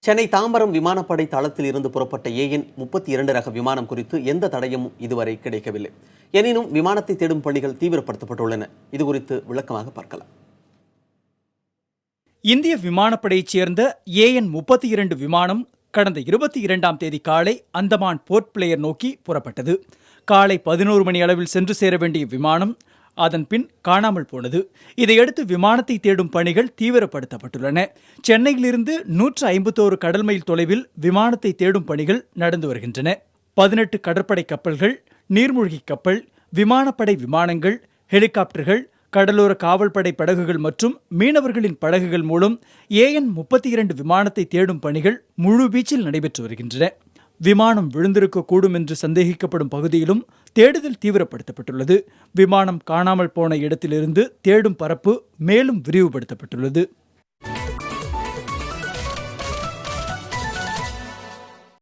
சென்னை தாம்பரம் விமானப்படை தளத்தில் இருந்து புறப்பட்ட AN-32 ரக விமானம் குறித்து எந்த தடயமும் இதுவரை கிடைக்கவில்லை. எனினும் விமானத்தை தேடும் பணிகள் தீவிரப்படுத்தப்பட்டுள்ளன. இது குறித்து விளக்கமாக பார்க்கலாம். இந்திய விமானப்படையைச் சேர்ந்த AN-32 விமானம் கடந்த 22ஆம் தேதி காலை அந்தமான் போர்ட் பிளேயர் நோக்கி புறப்பட்டது. காலை 11 மணி அளவில் சென்று சேர வேண்டிய விமானம் அதன் பின் காணாமல் போனது. இதையடுத்து விமானத்தை தேடும் பணிகள் தீவிரப்படுத்தப்பட்டுள்ளன. சென்னையிலிருந்து 151 கடல் மைல் தொலைவில் விமானத்தை தேடும் பணிகள் நடந்து வருகின்றன. 18 கடற்படை கப்பல்கள், நீர்மூழ்கி கப்பல், விமானப்படை விமானங்கள், ஹெலிகாப்டர்கள், கடலோர காவல்படை படகுகள் மற்றும் மீனவர்களின் படகுகள் மூலம் AN-32 விமானத்தை தேடும் பணிகள் முழுவீச்சில் நடைபெற்று வருகின்றன. விமானம் விழுந்திருக்கக்கூடும் என்று சந்தேகிக்கப்படும் பகுதியிலும் தேடுதல் தீவிரப்படுத்தப்பட்டுள்ளது. விமானம் காணாமல் போன இடத்திலிருந்து தேடும் பரப்பு மேலும் விரிவுபடுத்தப்பட்டுள்ளது.